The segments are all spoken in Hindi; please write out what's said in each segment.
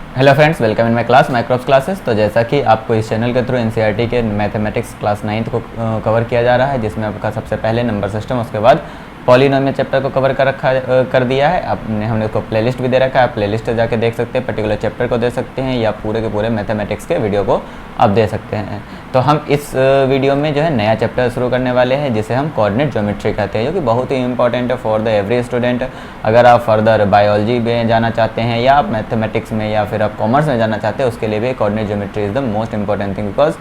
Hello friends, welcome in my class micros classes. तो जैसा कि आपको इस चैनल के थ्रू एनसीईआरटी के मैथमेटिक्स क्लास 9th को कवर किया जा रहा है, जिसमें आपका सबसे पहले नंबर सिस्टम, उसके बाद पॉलिनोमियल चैप्टर को कवर कर दिया है। हमने उसको प्लेलिस्ट भी दे रखा है, आप प्लेलिस्ट जाके देख सकते हैं, पर्टिकुलर चैप्टर को दे सकते हैं या पूरे के पूरे मैथमेटिक्स के वीडियो को आप दे सकते हैं। तो हम इस वीडियो में जो है नया चैप्टर शुरू करने वाले हैं, जिसे हम कोऑर्डिनेट ज्योमेट्री कहते हैं, जो कि बहुत ही इंपॉर्टेंट है फॉर द एवरी स्टूडेंट। अगर आप फर्दर बायोलॉजी में जाना चाहते हैं या आप मैथमेटिक्स में या फिर आप कॉमर्स में जाना चाहते हैं, उसके लिए भी coordinate geometry is the most important thing, because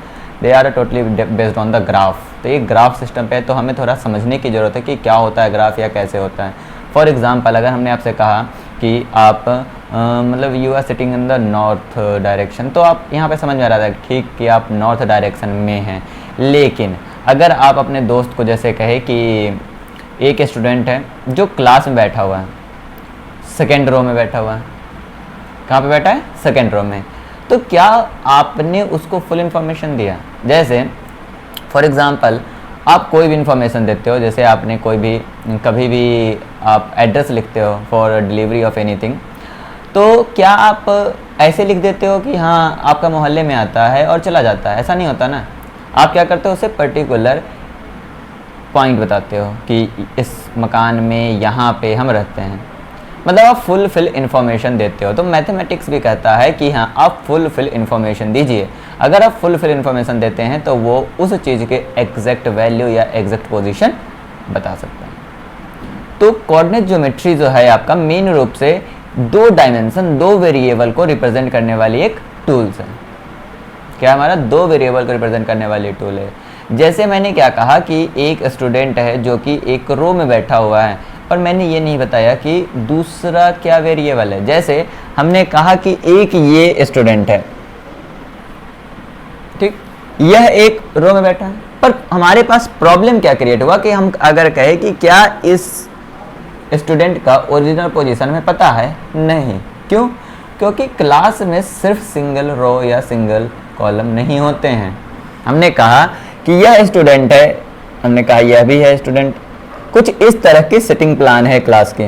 they are totally based on the graph. तो ये ग्राफ सिस्टम पे है, तो हमें थोड़ा समझने की ज़रूरत है कि क्या होता है ग्राफ या कैसे होता है। फॉर एग्जांपल, अगर हमने आपसे कहा कि आप मतलब you are sitting in the north direction, तो आप यहाँ पे समझ में आ रहा था ठीक कि आप नॉर्थ डायरेक्शन में हैं। लेकिन अगर आप अपने दोस्त को जैसे कहे कि एक स्टूडेंट है जो क्लास में बैठा हुआ है, सेकेंड रो में बैठा हुआ है, कहाँ पे बैठा है? सेकेंड रो में, तो क्या आपने उसको फुल इन्फॉर्मेशन दिया? जैसे फॉर एग्ज़ाम्पल आप कोई भी इन्फॉर्मेशन देते हो, जैसे आपने कोई भी कभी भी आप एड्रेस लिखते हो फॉर डिलीवरी ऑफ एनीथिंग, तो क्या आप ऐसे लिख देते हो कि हाँ आपका मोहल्ले में आता है और चला जाता है? ऐसा नहीं होता ना। आप क्या करते हो, उसे पर्टिकुलर पॉइंट बताते हो कि इस मकान में यहाँ पे हम रहते हैं, मतलब आप फुल फिल इन्फॉर्मेशन देते हो। तो मैथमेटिक्स भी कहता है कि हाँ आप फुल फिल इन्फॉर्मेशन दीजिए। अगर आप फुल फिल इन्फॉर्मेशन देते हैं तो वो उस चीज़ के एग्जैक्ट वैल्यू या एग्जैक्ट पोजीशन बता सकता है। तो कोऑर्डिनेट ज्योमेट्री जो है आपका मेन रूप से दो डायमेंशन, दो वेरिएबल को रिप्रेजेंट करने वाली एक टूल्स है। क्या हमारा दो वेरिएबल को रिप्रेजेंट करने वाली टूल है। जैसे मैंने क्या कहा कि एक स्टूडेंट है जो कि एक रो में बैठा हुआ है, और मैंने ये नहीं बताया कि दूसरा क्या वेरिएबल है। जैसे हमने कहा कि एक ये स्टूडेंट है, ठीक, यह एक रो में बैठा है, पर हमारे पास प्रॉब्लम क्या क्रिएट हुआ कि हम अगर कहे कि क्या इस स्टूडेंट का ओरिजिनल पोजीशन में पता है? नहीं। क्यों? क्योंकि क्लास में सिर्फ सिंगल रो या सिंगल कॉलम नहीं होते हैं। हमने कहा कि यह स्टूडेंट है, हमने कहा यह भी है स्टूडेंट, कुछ इस तरह की सिटिंग प्लान है क्लास की।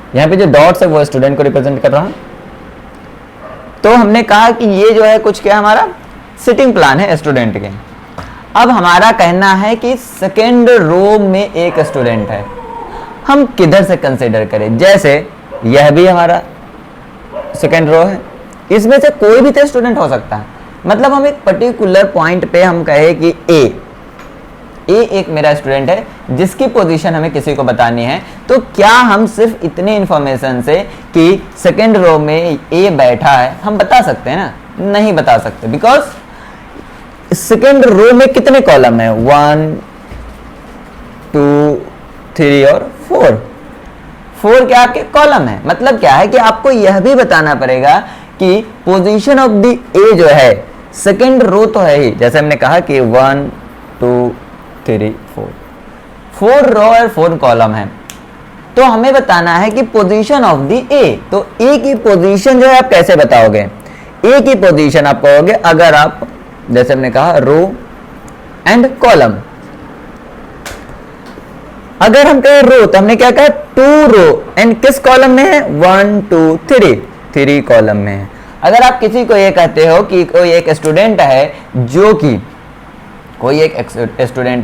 यहां पे जो डॉट्स है वो स्टूडेंट को रिप्रेजेंट कर रहा है। तो हमने कहा कि ये जो है कुछ क्या हमारा सिटिंग प्लान है स्टूडेंट के। अब हमारा कहना है कि सेकेंड रो में एक स्टूडेंट है, हम किधर से कंसीडर करें? जैसे यह भी हमारा सेकेंड रो है, इसमें से कोई भी तो स्टूडेंट हो सकता है। मतलब हम एक पर्टिकुलर पॉइंट पे हम कहे कि ए एक मेरा स्टूडेंट है जिसकी पोजीशन हमें किसी को बतानी है, तो क्या हम सिर्फ इतने इंफॉर्मेशन से कि सेकेंड रो में ए बैठा है हम बता सकते हैं ना? नहीं बता सकते, बिकॉज सेकेंड रो में कितने कॉलम है? 1 2 3 और 4 क्या आपके कॉलम है। मतलब क्या है कि आपको यह भी बताना पड़ेगा कि पोजीशन ऑफ द ए जो है सेकेंड रो तो है ही, जैसे हमने कहा कि 1 2 3 4 रो और 4 कॉलम है, तो हमें बताना है कि पोजीशन ऑफ द ए। तो ए की पोजीशन जो है आप कैसे बताओगे? ए की पोजीशन आप कहोगे, अगर आप जैसे हमने कहा रो एंड कॉलम, अगर हम कहें रो तो हमने क्या कहा? 2 रो एंड किस कॉलम में है? 1 2 3 कॉलम में है। अगर आप किसी को ये कहते हो कि कोई एक स्टूडेंट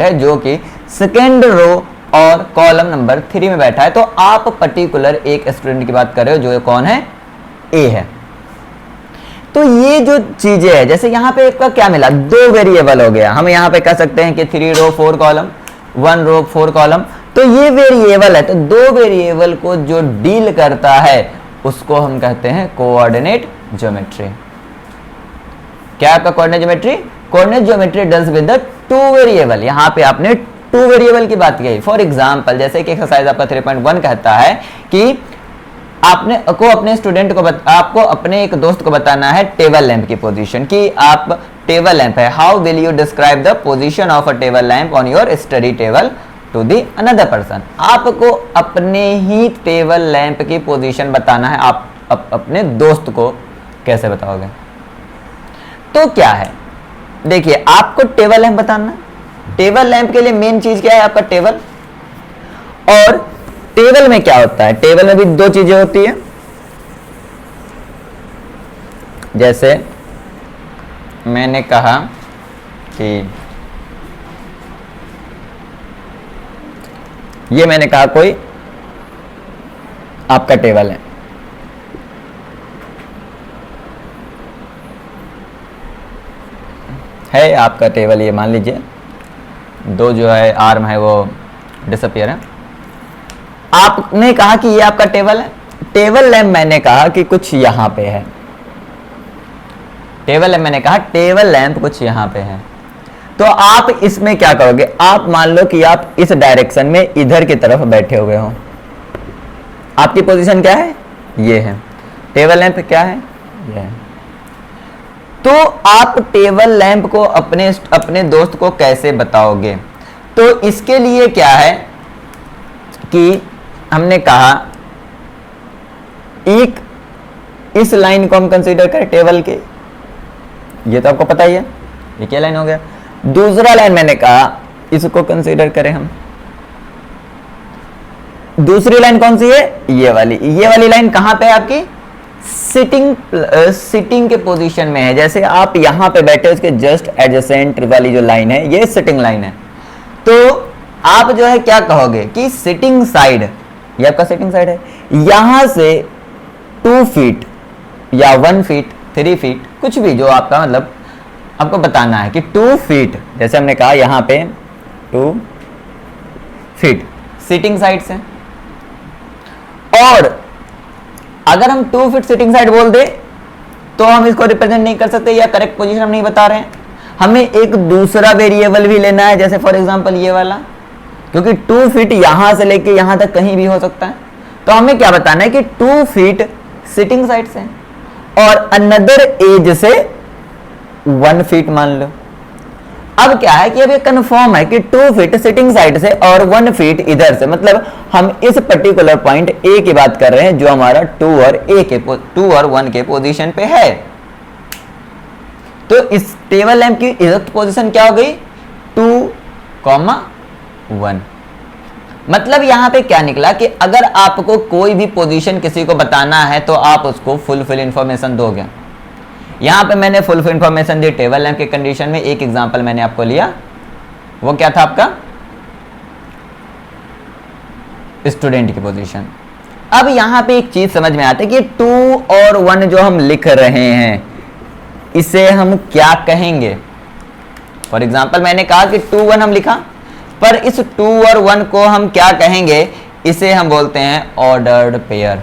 है जो कि सेकेंड रो और कॉलम नंबर 3 में बैठा है, तो आप पर्टिकुलर एक स्टूडेंट की बात कर रहे हो जो कौन है? ए है। तो ये जो चीजें है, जैसे यहाँ पे आपका क्या मिला? 2 वेरिएबल हो गया। हम यहाँ पे कह सकते हैं कि 3 रो 4 कॉलम, 1 रो 4 कॉलम, तो ये वेरिएबल है। तो 2 वेरिएबल को जो डील करता है उसको हम कहते हैं कोऑर्डिनेट ज्योमेट्री। क्या आपका coordinate geometry? Coordinate geometry deals with the 2 variable. यहाँ पे आपने 2 वेरिएबल की बात की। फॉर एग्जांपल, जैसे कि एक्सरसाइज आपका 3.1 कहता है कि आपको अपने एक दोस्त को बताना है टेबल लैंप की पोजीशन, कि आप टेबल लैंप है, how will you describe the position of a table lamp on your study table to the another person. आपको अपने ही टेबल लैंप की पोजीशन बताना है, आप अपने दोस्त को कैसे बताओगे? तो क्या है, देखिए आपको टेबल लैंप बताना। टेबल लैंप के लिए मेन चीज क्या है? आपका टेबल। और टेबल में क्या होता है, टेबल में भी दो चीजें होती है, जैसे मैंने कहा कि ये मैंने कहा कोई आपका टेबल है आपका टेबल, ये मान लीजिए दो जो है आर्म है वो डिसअपियर है। आपने कहा कि ये आपका टेबल है, टेबल लैंप मैंने कहा कि कुछ यहां पे है, टेबल लैंप मैंने कहा टेबल लैंप कुछ यहां पे है। तो आप इसमें क्या करोगे, आप मान लो कि आप इस डायरेक्शन में इधर की तरफ बैठे हुए हो, आपकी पोजीशन क्या है, ये है, टेबल लैंप क्या है, ये है। तो आप टेबल लैंप को अपने दोस्त को कैसे बताओगे, तो इसके लिए क्या है कि हमने कहा एक इस लाइन को हम कंसीडर करें टेबल के, ये तो आपको पता ही है, ये क्या लाइन हो गया। दूसरा लाइन मैंने कहा इसको कंसीडर करें हम, दूसरी लाइन कौन सी है, ये वाली लाइन कहां पे है आपकी, सिटिंग के पोजीशन में है। जैसे आप यहां पे बैठे उसके जस्ट एडजेसेंट वाली जो लाइन है ये सिटिंग लाइन है। तो आप जो है क्या कहोगे कि सिटिंग साइड, ये आपका सिटिंग साइड है, यहां से 2 फीट या 1 फीट 3 फीट कुछ भी जो आपका मतलब आपको बताना है कि 2 फीट, जैसे हमने कहा यहां पे 2 फीट सिटिंग साइड से, और अगर हम 2 फीट सिटिंग साइड बोल दे तो हम इसको रिप्रेजेंट नहीं कर सकते या करेक्ट पोजीशन हम नहीं बता रहे हैं, हमें एक दूसरा वेरिएबल भी लेना है, जैसे फॉर एग्जांपल ये वाला, क्योंकि 2 फीट यहां से लेके यहां तक कहीं भी हो सकता है। तो हमें क्या बताना है कि 2 फीट सिटिंग साइड से और अनदर एज से 1 फीट मान लो। अब क्या है कि अब ये कंफर्म है कि 2 फीट सिटिंग साइड से और 1 फीट इधर से, मतलब हम इस पर्टिकुलर पॉइंट ए की बात कर रहे हैं जो हमारा 2 और 1 के पोजीशन पे है। तो इस टेबल लैंप की एग्जैक्ट पोजीशन क्या हो गई, 2,1। मतलब यहां पे क्या निकला कि अगर आपको कोई भी पोजीशन किसी को बताना है तो आप उसको फुल इंफॉर्मेशन दोगे। यहां पे मैंने फुल इंफॉर्मेशन दी टेबल लैंप के कंडीशन में। एक एग्जांपल मैंने आपको लिया, वो क्या था आपका स्टूडेंट की पोजीशन। अब यहां पे एक चीज समझ में आती है कि 2 और 1 जो हम लिख रहे हैं इसे हम क्या कहेंगे। फॉर एग्जांपल मैंने कहा कि 2 1 हम लिखा, पर इस 2 और 1 को हम क्या कहेंगे, इसे हम बोलते हैं ऑर्डर्ड पेयर।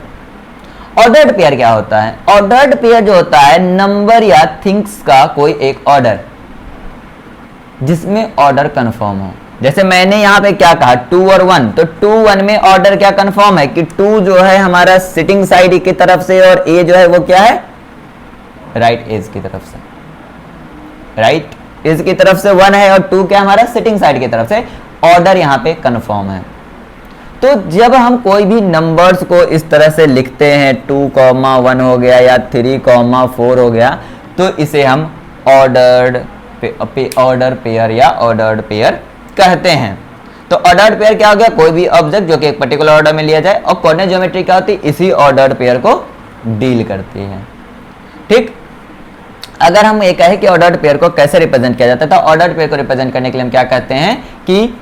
ऑर्डर्ड पेयर क्या होता है, ऑर्डर्ड पेयर जो होता है नंबर या थिंग्स का कोई एक ऑर्डर जिसमें ऑर्डर कंफर्म हो। जैसे मैंने यहां पे क्या कहा 2 और 1, तो 2 1 में ऑर्डर क्या कंफर्म है कि 2 जो है हमारा सिटिंग साइड की तरफ से और ए जो है वो क्या है राइट एज की तरफ से, राइट एज की तरफ से 1 है और 2 क्या हमारा सिटिंग साइड की तरफ से, ऑर्डर यहां पे कंफर्म है। तो जब हम कोई भी नंबर्स को इस तरह से लिखते हैं 2,1 हो गया या 3,4 हो गया, तो इसे हम ऑर्डर पेयर या ऑर्डर्ड पेयर कहते हैं। तो ऑर्डर्ड पेयर क्या हो गया, कोई भी ऑब्जेक्ट जो कि एक पर्टिकुलर ऑर्डर में लिया जाए, और कोऑर्डिनेट ज्योमेट्री क्या होती है, इसी ऑर्डर्ड पेयर को डील करती है। ठीक, अगर हम ये कहें कि ऑर्डर्ड पेयर को कैसे रिप्रेजेंट किया जाता है, तो ऑर्डर्ड पेयर को रिप्रेजेंट करने के लिए हम क्या कहते हैं कि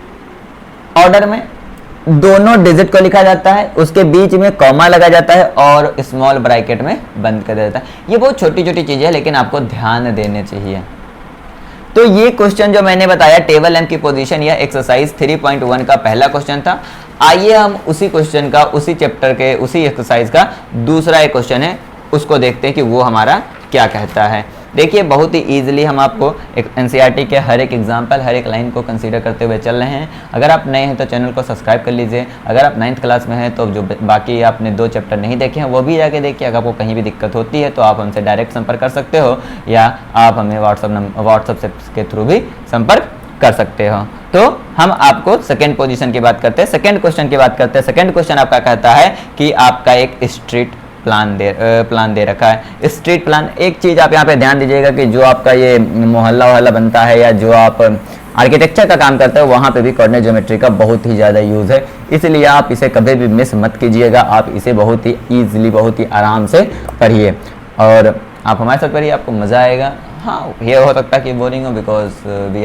ऑर्डर में दोनों डिजिट को लिखा जाता है, उसके बीच में कॉमा लगा जाता है और स्मॉल ब्रैकेट में बंद कर दिया जाता है। ये बहुत छोटी छोटी चीजें हैं लेकिन आपको ध्यान देने चाहिए। तो ये क्वेश्चन जो मैंने बताया टेबल लैंप की पोजीशन या एक्सरसाइज 3.1 का पहला क्वेश्चन था। आइए हम उसी क्वेश्चन का, उसी चैप्टर के, उसी एक्सरसाइज का दूसरा एक क्वेश्चन है, उसको देखते हैं कि वो हमारा क्या कहता है। देखिए बहुत ही इजीली हम आपको एक एनसीईआरटी के हर एक एग्जाम्पल, हर एक लाइन को कंसीडर करते हुए चल रहे हैं। अगर आप नए हैं तो चैनल को सब्सक्राइब कर लीजिए। अगर आप 9th क्लास में हैं तो जो बाकी आपने 2 चैप्टर नहीं देखे हैं वो भी जाके देखिए। अगर आपको कहीं भी दिक्कत होती है तो आप हमसे डायरेक्ट संपर्क कर सकते हो या आप हमें व्हाट्सएप के थ्रू भी संपर्क कर सकते हो। तो हम आपको सेकेंड पोजीशन की बात करते हैं, सेकेंड क्वेश्चन की बात करते हैं। सेकेंड क्वेश्चन आपका कहता है कि आपका एक स्ट्रीट प्लान दे रखा है। स्ट्रीट प्लान, एक चीज आप यहाँ पे ध्यान दीजिएगा कि जो आपका ये मोहल्ला वहल्ला बनता है या जो आप आर्किटेक्चर का काम करते हो वहाँ पे भी कोऑर्डिनेट ज्योमेट्री का बहुत ही ज़्यादा यूज़ है, इसलिए आप इसे कभी भी मिस मत कीजिएगा। आप इसे बहुत ही ईजिली, बहुत ही आराम से पढ़िए और आप हमारे साथ पढ़िए, आपको मज़ा आएगा। हाँ, ये हो सकता है कि बोरिंग हो, because we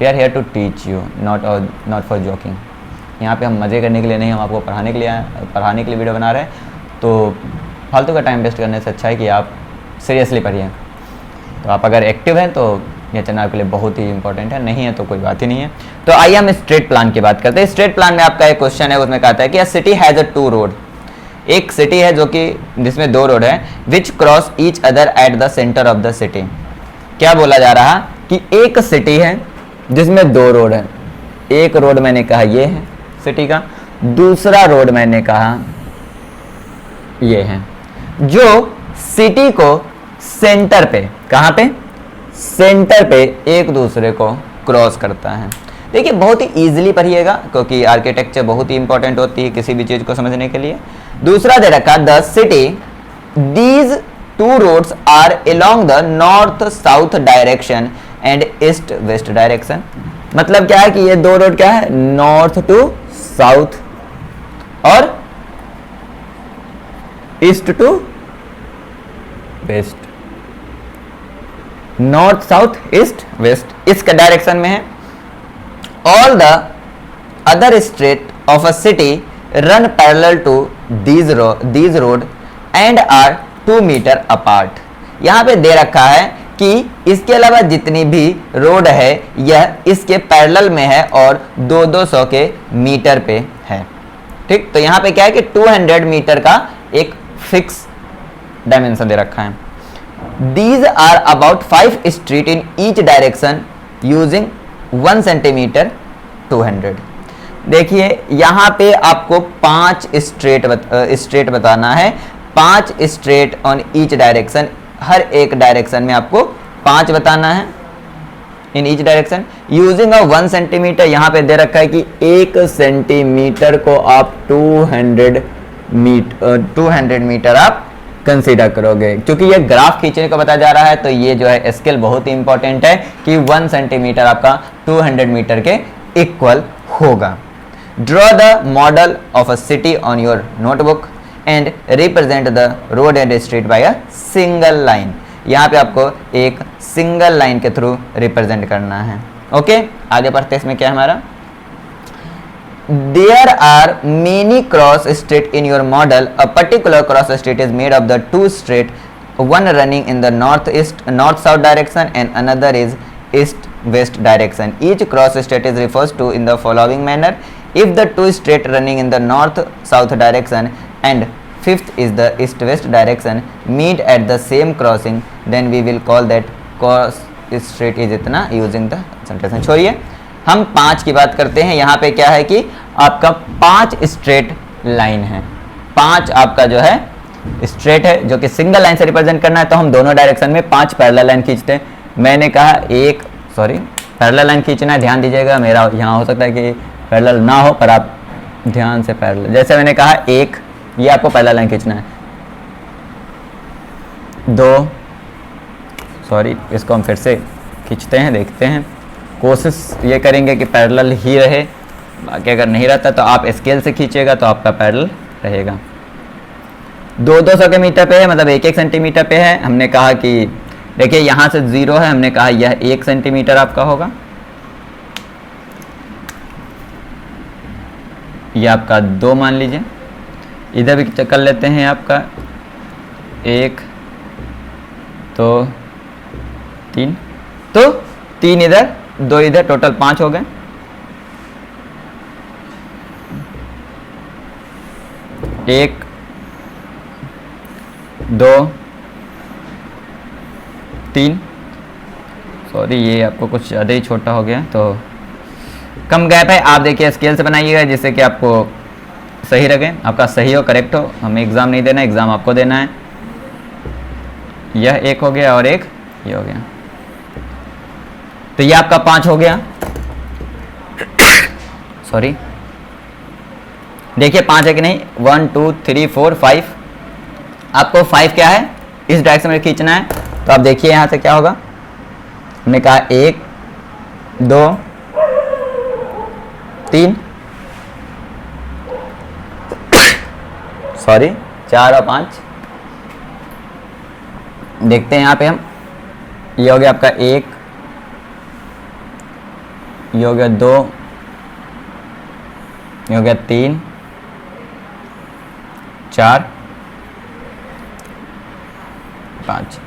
are here to teach you, not for joking. यहाँ पे हम मज़े करने के लिए नहीं, हम आपको पढ़ाने के लिए वीडियो बना रहे हैं। तो फालतू का टाइम वेस्ट करने से अच्छा है कि आप सीरियसली पढ़िए। तो आप अगर एक्टिव हैं तो ये चैनल आपके लिए बहुत ही इंपॉर्टेंट है, नहीं है तो कोई बात ही नहीं है। तो आइए हम स्ट्रेट प्लान की बात करते हैं। स्ट्रेट प्लान में आपका एक क्वेश्चन है, उसमें कहता है कि अ सिटी हैज़ अ 2 रोड। एक सिटी है जो कि जिसमें 2 रोड है, विच cross each other at the centre of the city. क्या बोला जा रहा कि एक सिटी है जिसमें 2 रोड है। एक रोड मैंने कहा ये है सिटी का, दूसरा रोड मैंने कहा ये है, जो सिटी को सेंटर पे, कहां पे, सेंटर पे एक दूसरे को क्रॉस करता है। देखिए बहुत ही इजीली पढ़िएगा, क्योंकि आर्किटेक्चर बहुत ही इंपॉर्टेंट होती है किसी भी चीज को समझने के लिए। दूसरा दे रखा, the city, these 2 roads are along the north south direction and east west direction. मतलब क्या है कि ये 2 रोड क्या है, नॉर्थ टू साउथ और east to west, north south east west इस डायरेक्शन में है। All the other street of a city run parallel to these road and are 2 metre apart. यहां पे दे रखा है कि इसके अलावा जितनी भी रोड है यह इसके पैरेलल में है और 200 के मीटर पे है। ठीक, तो यहां पे क्या है कि 200 मीटर का एक फिक्स डायमेंशन दे रखा है। These are about 5 street in each direction using 1 centimeter 200। देखिए यहाँ पे आपको 5 स्ट्रेट बताना है, 5 स्ट्रेट ऑन ईच डायरेक्शन, हर एक डायरेक्शन में आपको 5 बताना है in each direction using 1 centimetre. यहाँ पे दे रखा है कि 1 सेंटीमीटर को आप 200 मीटर आप कंसीडर करोगे। क्योंकि ये ग्राफ खींचने को बताया जा रहा है, तो ये जो है स्केल बहुत ही इंपॉर्टेंट है कि 1 सेंटीमीटर आपका 200 मीटर के इक्वल होगा। Draw the model of a city on your notebook and represent the road and street by a single line. यहाँ पे आपको एक सिंगल लाइन के थ्रू रिप्रेजेंट करना है। ओके, आगे बढ़ते हैं। इसमें क्या है हमारा, There are many cross street in your model. A particular cross street is made of the 2 street, one running in the north-south direction and another is east-west direction. Each cross street is referred to in the following manner. If the 2 street running in the north-south direction and 5th is the east-west direction meet at the same crossing, then we will call that cross street is इतना using the concentration। छोड़िए, हम 5 की बात करते हैं। यहाँ पे क्या है कि आपका 5 स्ट्रेट लाइन है, 5 आपका जो है स्ट्रेट है जो कि सिंगल लाइन से रिप्रेजेंट करना है। तो हम दोनों डायरेक्शन में 5 पैरेलल लाइन खींचते हैं। मैंने कहा पैरेलल लाइन खींचना है, ध्यान दीजिएगा। मेरा यहाँ हो सकता है कि पैरेलल ना हो, पर आप ध्यान से पैरेलल, जैसे मैंने कहा 1, ये आपको पैरेलल लाइन खींचना है। 2, इसको हम फिर से खींचते हैं, देखते हैं। कोशिश ये करेंगे कि पैरेलल ही रहे, बाकी अगर नहीं रहता तो आप स्केल से खींचेगा तो आपका पैरेलल रहेगा। 200 के मीटर पे है, मतलब 1 सेंटीमीटर पे है। हमने कहा कि देखिए यहाँ से 0 है, हमने कहा यह 1 सेंटीमीटर आपका होगा। यह आपका 2 मान लीजिए। इधर भी कर लेते हैं आपका 1 2 3, तो 3 इधर 2 इधर, टोटल 5 हो गए। एक 2 3, ये आपको कुछ ज़्यादा ही छोटा हो गया, तो कम गैप है। आप देखिए स्केल से बनाइएगा जिससे कि आपको सही लगे, आपका सही हो, करेक्ट हो। हमें एग्ज़ाम नहीं देना, एग्ज़ाम आपको देना है। यह 1 हो गया और एक ये हो गया, तो ये आपका 5 हो गया। देखिए 5 है कि नहीं, 1 2 3 4 5। आपको 5 क्या है, इस डायरेक्शन में खींचना है। तो आप देखिए यहाँ से क्या होगा, हमने कहा 1 2 3 सॉरी 4 और 5। देखते हैं यहाँ पे हम, ये हो गया आपका 1, ये हो गया 2, ये हो गया 3 4 5।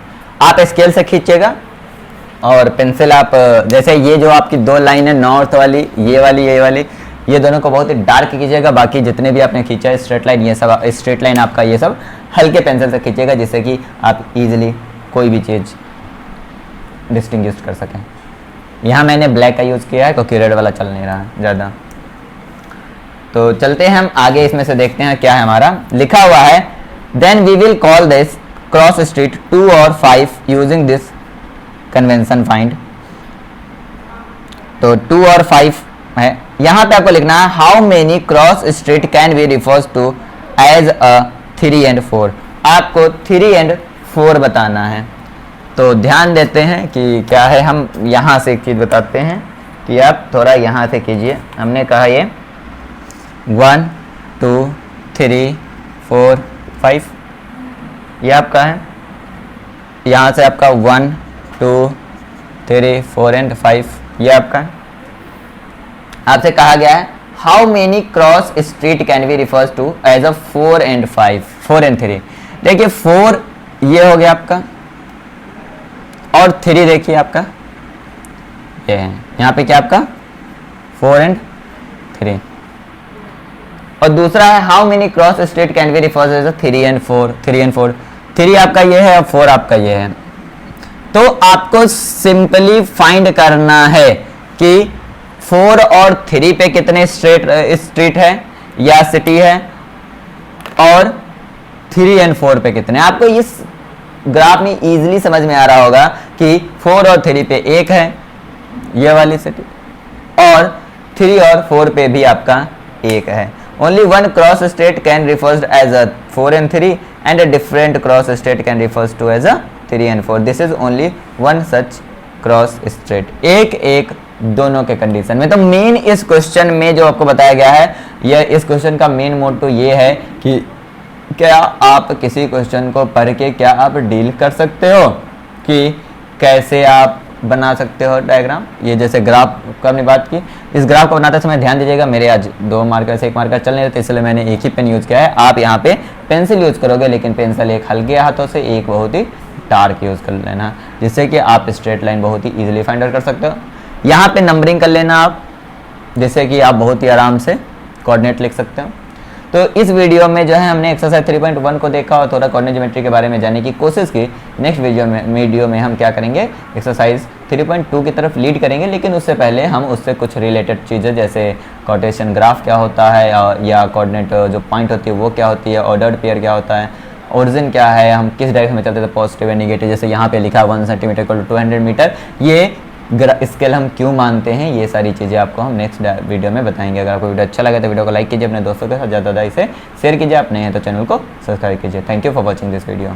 आप स्केल से खींचेगा और पेंसिल आप जैसे ये जो आपकी दो लाइन है नॉर्थ वाली, ये वाली, ये दोनों को बहुत ही डार्क कीजिएगा। बाकी जितने भी आपने खींचा है स्ट्रेट लाइन, ये सब स्ट्रेट लाइन आपका ये सब हल्के पेंसिल से खींचेगा, जिससे कि आप इजीली कोई भी चीज़ डिस्टिंग्विश कर सकें। यहाँ मैंने ब्लैक का यूज़ किया है क्योंकि रेड वाला चल नहीं रहा है ज़्यादा। तो चलते हैं हम आगे, इसमें से देखते हैं क्या है हमारा। लिखा हुआ है then we will call this cross street 2 और 5 यूजिंग दिस कन्वेंशन फाइंड। तो 2 और 5 है, यहाँ पे आपको लिखना है how many cross street can be refers to as a 3 and 4। आपको 3 and 4 बताना है। तो ध्यान देते हैं कि क्या है, हम यहाँ से एक चीज़ बताते हैं कि आप थोड़ा यहाँ से कीजिए। हमने कहा ये 1 2 3 4 5 ये आपका है, यहाँ से आपका 1 2 3 4 and 5 ये आपका है। आपसे कहा गया है how many cross street can be refers to as a 4 and 5, 4 and 3। देखिए 4 ये हो गया आपका और 3 देखिए आपका ये है, यहाँ पे क्या आपका 4 and 3। और दूसरा है how many cross street can be refers as a 3 and 4, 3 and 4। 3 आपका ये है और 4 आपका ये है। तो आपको सिंपली फाइंड करना है कि 4 और 3 पे कितने स्ट्रीट है या सिटी है, और 3 and 4 पे कितने। आपको इस ग्राफ में इजीली समझ में आ रहा होगा कि 4 और 3 पे 1 है ये वाली सिटी, और 3 और 4 पे भी आपका 1 है। Only one cross street can refers as a 4 and 3 and a different cross straight can refers to as a 3 and 4। this is only one such cross straight। एक दोनों के कंडीशन में। तो मेन इस क्वेश्चन में जो आपको बताया गया है, यह इस क्वेश्चन का मेन मोटो ये है कि क्या आप किसी क्वेश्चन को पढ़ के क्या आप डील कर सकते हो, कि कैसे आप बना सकते हो डायग्राम। ये जैसे ग्राफ का हमने बात की, इस ग्राफ को बनाते समय ध्यान दीजिएगा, मेरे आज 2 मार्कर से 1 मार्कर चल नहीं रहे थे, इसलिए मैंने एक ही पेन यूज़ किया है। आप यहाँ पे पेंसिल यूज़ करोगे, लेकिन पेंसिल एक हल्के हाथों से, एक बहुत ही डार्क यूज़ कर लेना, जिससे कि आप स्ट्रेट लाइन बहुत ही ईजिली फाइंड आउट कर सकते हो। यहाँ पे नंबरिंग कर लेना आप, जिससे कि आप बहुत ही आराम से कोऑर्डिनेट लिख सकते हो। तो इस वीडियो में जो है हमने एक्सरसाइज 3.1 को देखा और थोड़ा कोऑर्डिनेट ज्योमेट्री के बारे में जानने की कोशिश की। नेक्स्ट वीडियो में हम क्या करेंगे, एक्सरसाइज 3.2 की तरफ लीड करेंगे, लेकिन उससे पहले हम उससे कुछ रिलेटेड चीज़ें जैसे कार्टेशियन ग्राफ क्या होता है, या कोऑर्डिनेट जो पॉइंट होती है वो क्या होती है, ऑर्डर्ड पेयर क्या होता है, ओरिजिन क्या है, हम किस डायरेक्शन में चलते थे, पॉजिटिव या निगेटिव, जैसे यहाँ पे लिखा 1 सेंटीमीटर इक्वल टू 200 मीटर, ये स्केल हम क्यों मानते हैं, ये सारी चीज़ें आपको हम नेक्स्ट वीडियो में बताएंगे। अगर आपको वीडियो अच्छा लगा तो वीडियो को लाइक कीजिए, अपने दोस्तों के साथ ज़्यादा इसे शेयर कीजिए, आप नए हैं तो चैनल को सब्सक्राइब कीजिए। Thank you for watching this video.